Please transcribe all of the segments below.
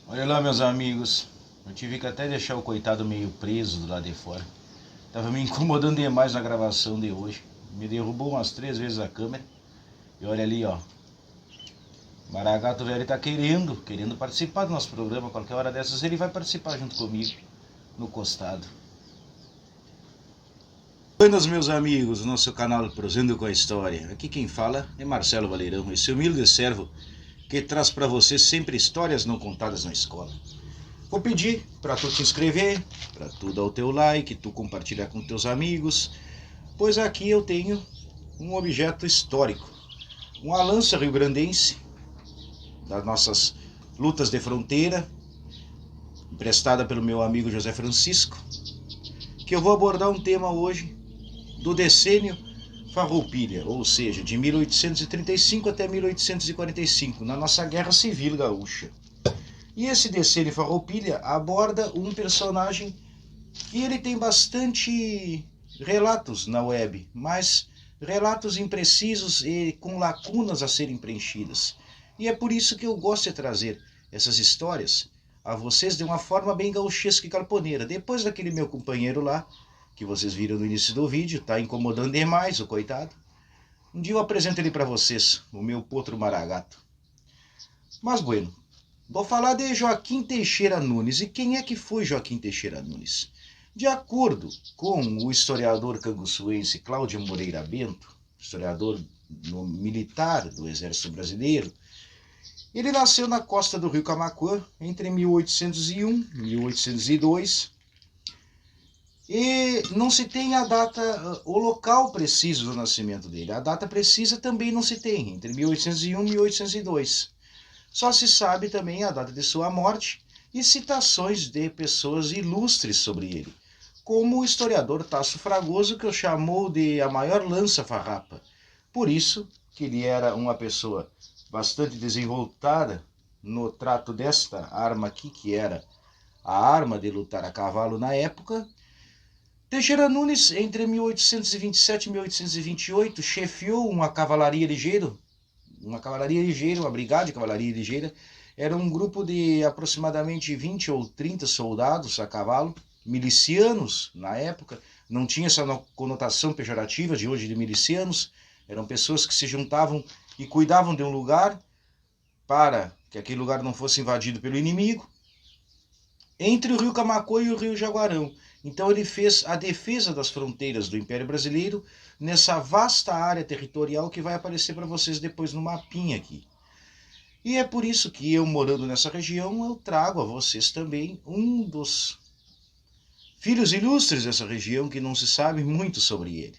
Olha lá, meus amigos, eu tive que até deixar o coitado meio preso do lado de fora. Tava me incomodando demais na gravação de hoje. Me derrubou umas 3 vezes a câmera. E olha ali, ó. Maragato velho tá querendo participar do nosso programa. Qualquer hora dessas ele vai participar junto comigo, no costado. Buenas, meus amigos, no nosso canal Prosendo com a História. Aqui quem fala é Marcelo Valeirão, esse humilde servo que traz para você sempre histórias não contadas na escola. Vou pedir para tu te inscrever, para tu dar o teu like, tu compartilhar com teus amigos, pois aqui eu tenho um objeto histórico, uma lança rio-grandense das nossas lutas de fronteira, emprestada pelo meu amigo José Francisco, que eu vou abordar um tema hoje do decênio Farroupilha, ou seja, de 1835 até 1845, na nossa Guerra Civil Gaúcha. E esse decênio Farroupilha aborda um personagem que ele tem bastante relatos na web, mas relatos imprecisos e com lacunas a serem preenchidas. E é por isso que eu gosto de trazer essas histórias a vocês de uma forma bem gauchesca e carponeira. Depois daquele meu companheiro lá, que vocês viram no início do vídeo, tá incomodando demais o coitado. Um dia eu apresento ele para vocês, o meu potro Maragato. Mas bueno, vou falar de Joaquim Teixeira Nunes. E quem é que foi Joaquim Teixeira Nunes? De acordo com o historiador canguçuense Cláudio Moreira Bento, historiador militar do Exército Brasileiro, ele nasceu na costa do rio Camaquã entre 1801 e 1802 e não se tem a data, o local preciso do nascimento dele. A data precisa também não se tem, entre 1801 e 1802. Só se sabe também a data de sua morte e citações de pessoas ilustres sobre ele, como o historiador Tasso Fragoso, que o chamou de a maior lança farrapa. Por isso que ele era uma pessoa bastante desenvoltada no trato desta arma aqui, que era a arma de lutar a cavalo na época. Teixeira Nunes, entre 1827 e 1828, chefiou uma cavalaria ligeira, uma brigada de cavalaria ligeira. Era um grupo de aproximadamente 20 ou 30 soldados a cavalo, milicianos na época, não tinha essa conotação pejorativa de hoje de milicianos, eram pessoas que se juntavam e cuidavam de um lugar para que aquele lugar não fosse invadido pelo inimigo, entre o rio Camaquã e o rio Jaguarão. Então ele fez a defesa das fronteiras do Império Brasileiro nessa vasta área territorial que vai aparecer para vocês depois no mapinha aqui. E é por isso que eu, morando nessa região, eu trago a vocês também um dos filhos ilustres dessa região que não se sabe muito sobre ele.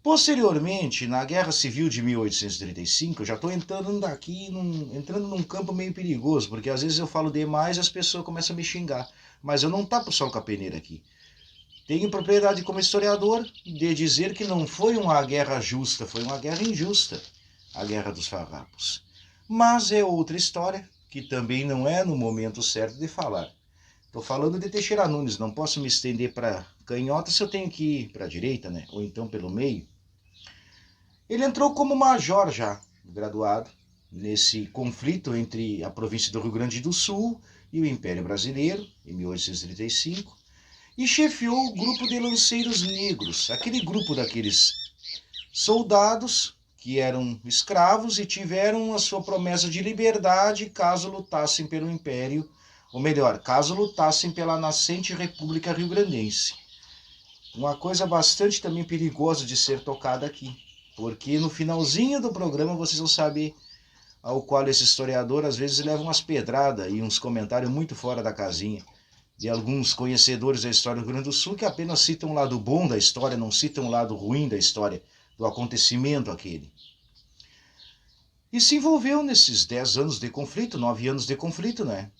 Posteriormente, na Guerra Civil de 1835, eu já estou entrando aqui entrando num campo meio perigoso, porque às vezes eu falo demais e as pessoas começam a me xingar. Mas eu não tapo só com a peneira aqui. Tenho propriedade como historiador de dizer que não foi uma guerra justa, foi uma guerra injusta, a Guerra dos Farrapos. Mas é outra história, que também não é no momento certo de falar. Estou falando de Teixeira Nunes, não posso me estender para canhota se eu tenho que ir para a direita, né? Ou então pelo meio. Ele entrou como major já, graduado, nesse conflito entre a província do Rio Grande do Sul e o Império Brasileiro, em 1835, e chefiou o grupo de lanceiros negros, aquele grupo daqueles soldados que eram escravos e tiveram a sua promessa de liberdade caso lutassem pelo Império, ou melhor, caso lutassem pela nascente República Rio-Grandense. Uma coisa bastante também perigosa de ser tocada aqui, porque no finalzinho do programa vocês vão saber ao qual esse historiador às vezes leva umas pedradas e uns comentários muito fora da casinha de alguns conhecedores da história do Rio Grande do Sul que apenas citam o lado bom da história, não citam o lado ruim da história, do acontecimento aquele. E se envolveu nesses 10 anos de conflito, 9 anos de conflito, né?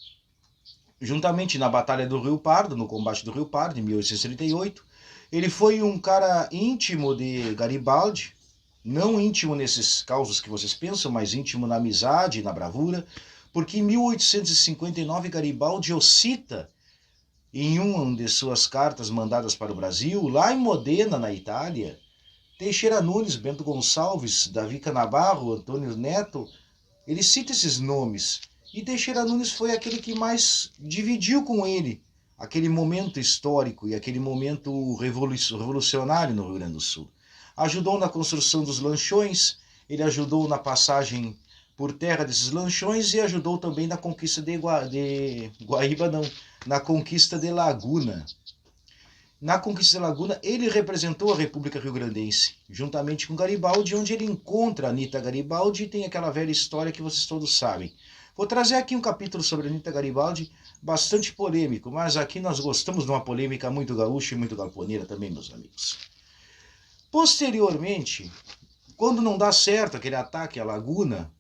Juntamente na Batalha do Rio Pardo, no combate do Rio Pardo, em 1838, ele foi um cara íntimo de Garibaldi, não íntimo nesses causos que vocês pensam, mas íntimo na amizade e na bravura, porque em 1859 Garibaldi o cita em uma de suas cartas mandadas para o Brasil, lá em Modena, na Itália. Teixeira Nunes, Bento Gonçalves, Davi Canabarro, Antônio Neto, ele cita esses nomes E Teixeira Nunes foi aquele que mais dividiu com ele aquele momento histórico e aquele momento revolucionário no Rio Grande do Sul. Ajudou na construção dos lanchões, ele ajudou na passagem por terra desses lanchões e ajudou também na conquista de Guaíba, não, na conquista de Laguna. Na conquista de Laguna, ele representou a República Rio-Grandense, juntamente com Garibaldi, onde ele encontra a Anita Garibaldi e tem aquela velha história que vocês todos sabem. Vou trazer aqui um capítulo sobre a Anita Garibaldi, bastante polêmico, mas aqui nós gostamos de uma polêmica muito gaúcha e muito galponeira também, meus amigos. Posteriormente, quando não dá certo aquele ataque à Laguna,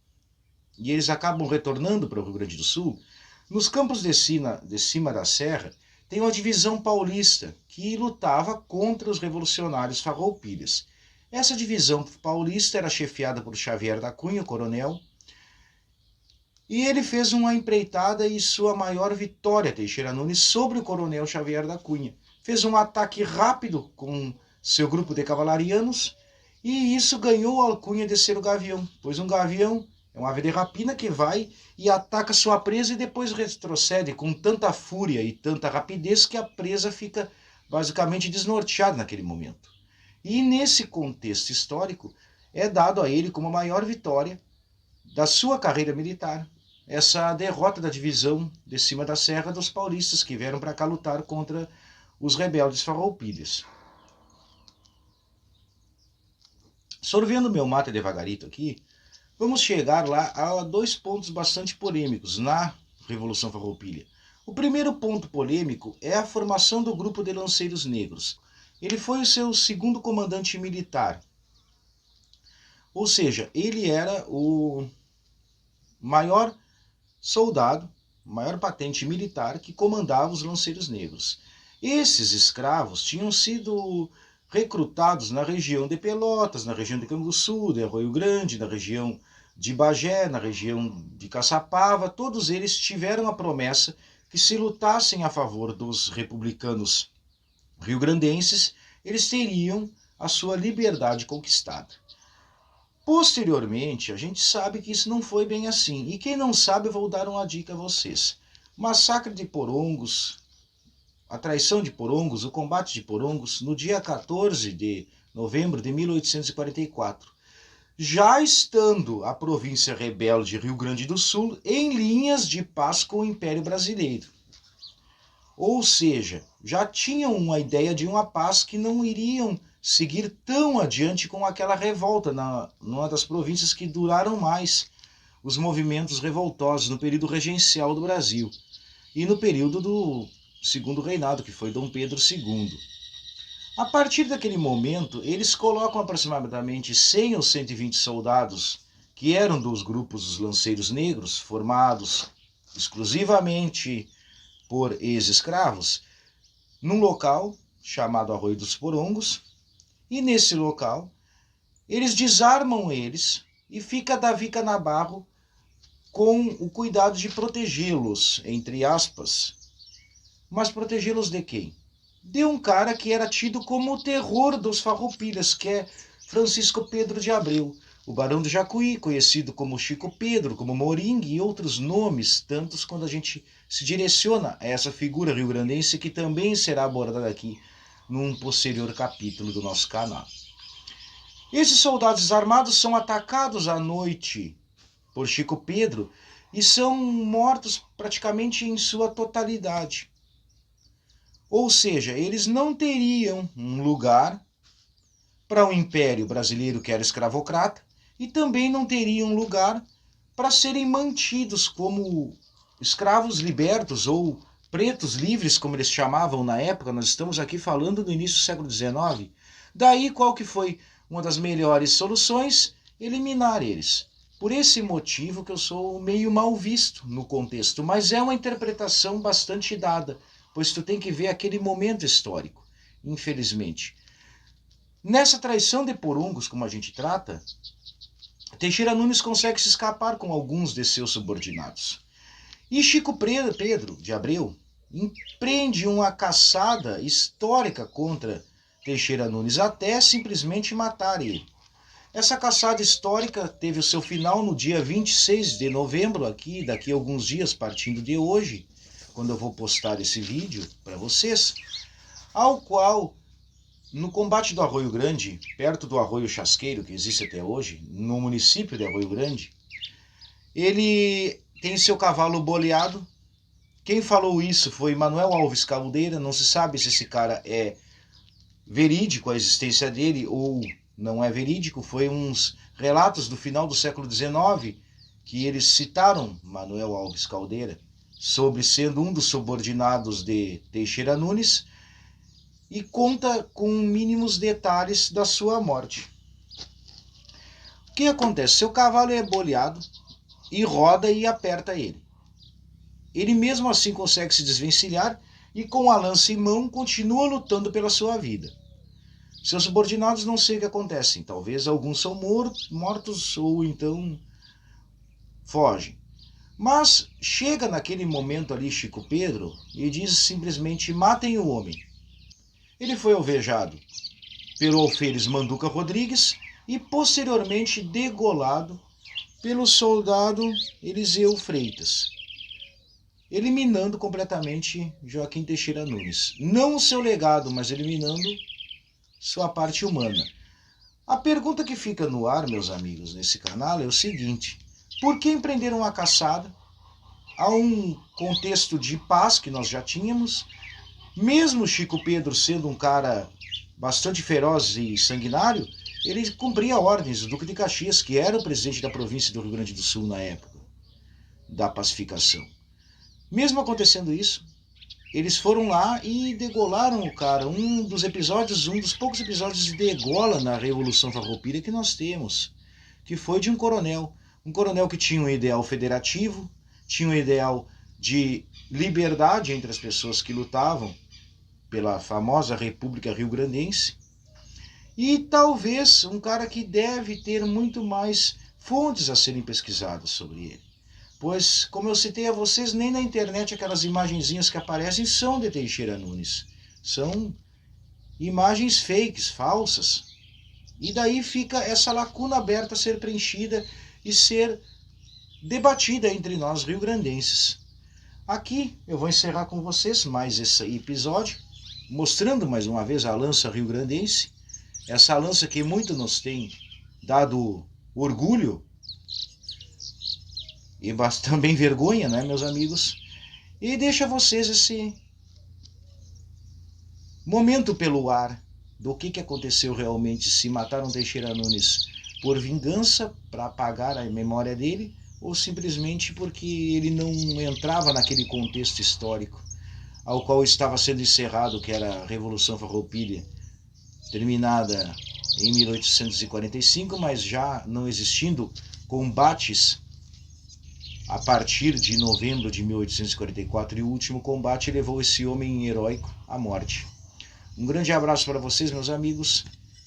e eles acabam retornando para o Rio Grande do Sul, nos campos de cima da serra, tem uma divisão paulista que lutava contra os revolucionários farroupilhas. Essa divisão paulista era chefiada por Xavier da Cunha, coronel, e ele fez uma empreitada e sua maior vitória, Teixeira Nunes, sobre o coronel Xavier da Cunha. Fez um ataque rápido com seu grupo de cavalarianos e isso ganhou a alcunha de ser o gavião, pois um gavião é uma ave de rapina que vai e ataca sua presa e depois retrocede com tanta fúria e tanta rapidez que a presa fica basicamente desnorteada naquele momento. E nesse contexto histórico é dado a ele como a maior vitória da sua carreira militar, essa derrota da divisão de cima da serra dos paulistas que vieram para cá lutar contra os rebeldes farroupilhas. Sorvendo meu mate devagarito aqui, vamos chegar lá a dois pontos bastante polêmicos na Revolução Farroupilha. O primeiro ponto polêmico é a formação do grupo de lanceiros negros. Ele foi o seu segundo comandante militar. Ou seja, ele era o maior soldado, maior patente militar que comandava os lanceiros negros. Esses escravos tinham sido recrutados na região de Pelotas, na região de Canguçu, de Arroio Grande, na região de Bagé, na região de Caçapava. Todos eles tiveram a promessa que se lutassem a favor dos republicanos rio-grandenses, eles teriam a sua liberdade conquistada. Posteriormente, a gente sabe que isso não foi bem assim. E quem não sabe, eu vou dar uma dica a vocês. O massacre de Porongos, a traição de Porongos, o combate de Porongos, no dia 14 de novembro de 1844. Já estando a província rebelde Rio Grande do Sul em linhas de paz com o Império Brasileiro. Ou seja, já tinham uma ideia de uma paz que não iriam seguir tão adiante com aquela revolta numa das províncias que duraram mais os movimentos revoltosos no período regencial do Brasil e no período do segundo reinado, que foi Dom Pedro II. A partir daquele momento, eles colocam aproximadamente 100 ou 120 soldados que eram dos grupos dos lanceiros negros, formados exclusivamente por ex-escravos, num local chamado Arroio dos Porongos, e nesse local eles desarmam eles e fica Davi Canabarro com o cuidado de protegê-los, entre aspas. Mas protegê-los de quem? De um cara que era tido como o terror dos farroupilhas, que é Francisco Pedro de Abreu, o Barão do Jacuí, conhecido como Chico Pedro, como Moringue e outros nomes, tantos quando a gente se direciona a essa figura rio-grandense que também será abordada aqui num posterior capítulo do nosso canal. Esses soldados armados são atacados à noite por Chico Pedro e são mortos praticamente em sua totalidade. Ou seja, eles não teriam um lugar para o Império Brasileiro que era escravocrata e também não teriam lugar para serem mantidos como escravos libertos ou pretos livres, como eles chamavam na época. Nós estamos aqui falando do início do século XIX. Daí qual que foi uma das melhores soluções? Eliminar eles. Por esse motivo que eu sou meio mal visto no contexto, mas é uma interpretação bastante dada, pois tu tem que ver aquele momento histórico, infelizmente. Nessa traição de Porongos, como a gente trata, Teixeira Nunes consegue se escapar com alguns de seus subordinados. E Chico Pedro de Abreu empreende uma caçada histórica contra Teixeira Nunes, até simplesmente matar ele. Essa caçada histórica teve o seu final no dia 26 de novembro, daqui a alguns dias, partindo de hoje, quando eu vou postar esse vídeo para vocês, ao qual, no combate do Arroio Grande, perto do Arroio Chasqueiro, que existe até hoje, no município de Arroio Grande, ele tem seu cavalo boleado. Quem falou isso foi Manuel Alves Caldeira. Não se sabe se esse cara é verídico, a existência dele, ou não é verídico. Foi uns relatos do final do século XIX que eles citaram Manuel Alves Caldeira sobre sendo um dos subordinados de Teixeira Nunes, e conta com mínimos detalhes da sua morte. O que acontece? Seu cavalo é boleado e roda e aperta ele. Ele mesmo assim consegue se desvencilhar e com a lança em mão continua lutando pela sua vida. Seus subordinados não sei o que acontece. Talvez alguns são mortos ou então fogem. Mas chega naquele momento ali Chico Pedro e diz simplesmente: matem o homem. Ele foi alvejado pelo alferes Manduca Rodrigues e posteriormente degolado pelo soldado Eliseu Freitas, eliminando completamente Joaquim Teixeira Nunes. Não o seu legado, mas eliminando sua parte humana. A pergunta que fica no ar, meus amigos, nesse canal é o seguinte: por que empreenderam uma caçada a um contexto de paz que nós já tínhamos? Mesmo Chico Pedro sendo um cara bastante feroz e sanguinário, ele cumpria ordens do Duque de Caxias, que era o presidente da província do Rio Grande do Sul na época da pacificação. Mesmo acontecendo isso, eles foram lá e degolaram o cara. Um dos poucos episódios de degola na Revolução Farroupilha que nós temos, que foi de um coronel que tinha um ideal federativo, tinha um ideal de liberdade entre as pessoas que lutavam pela famosa República Rio-Grandense, e talvez um cara que deve ter muito mais fontes a serem pesquisadas sobre ele. Pois, como eu citei a vocês, nem na internet aquelas imagenzinhas que aparecem são de Teixeira Nunes. São imagens fakes, falsas. E daí fica essa lacuna aberta a ser preenchida e ser debatida entre nós rio-grandenses. Aqui eu vou encerrar com vocês mais esse episódio, mostrando mais uma vez a lança rio-grandense, essa lança que muito nos tem dado orgulho e também vergonha, né, meus amigos? E deixa vocês esse momento pelo ar do que aconteceu realmente, se mataram Teixeira Nunes por vingança, para apagar a memória dele, ou simplesmente porque ele não entrava naquele contexto histórico ao qual estava sendo encerrado, que era a Revolução Farroupilha, terminada em 1845, mas já não existindo combates a partir de novembro de 1844, e o último combate levou esse homem heróico à morte. Um grande abraço para vocês, meus amigos,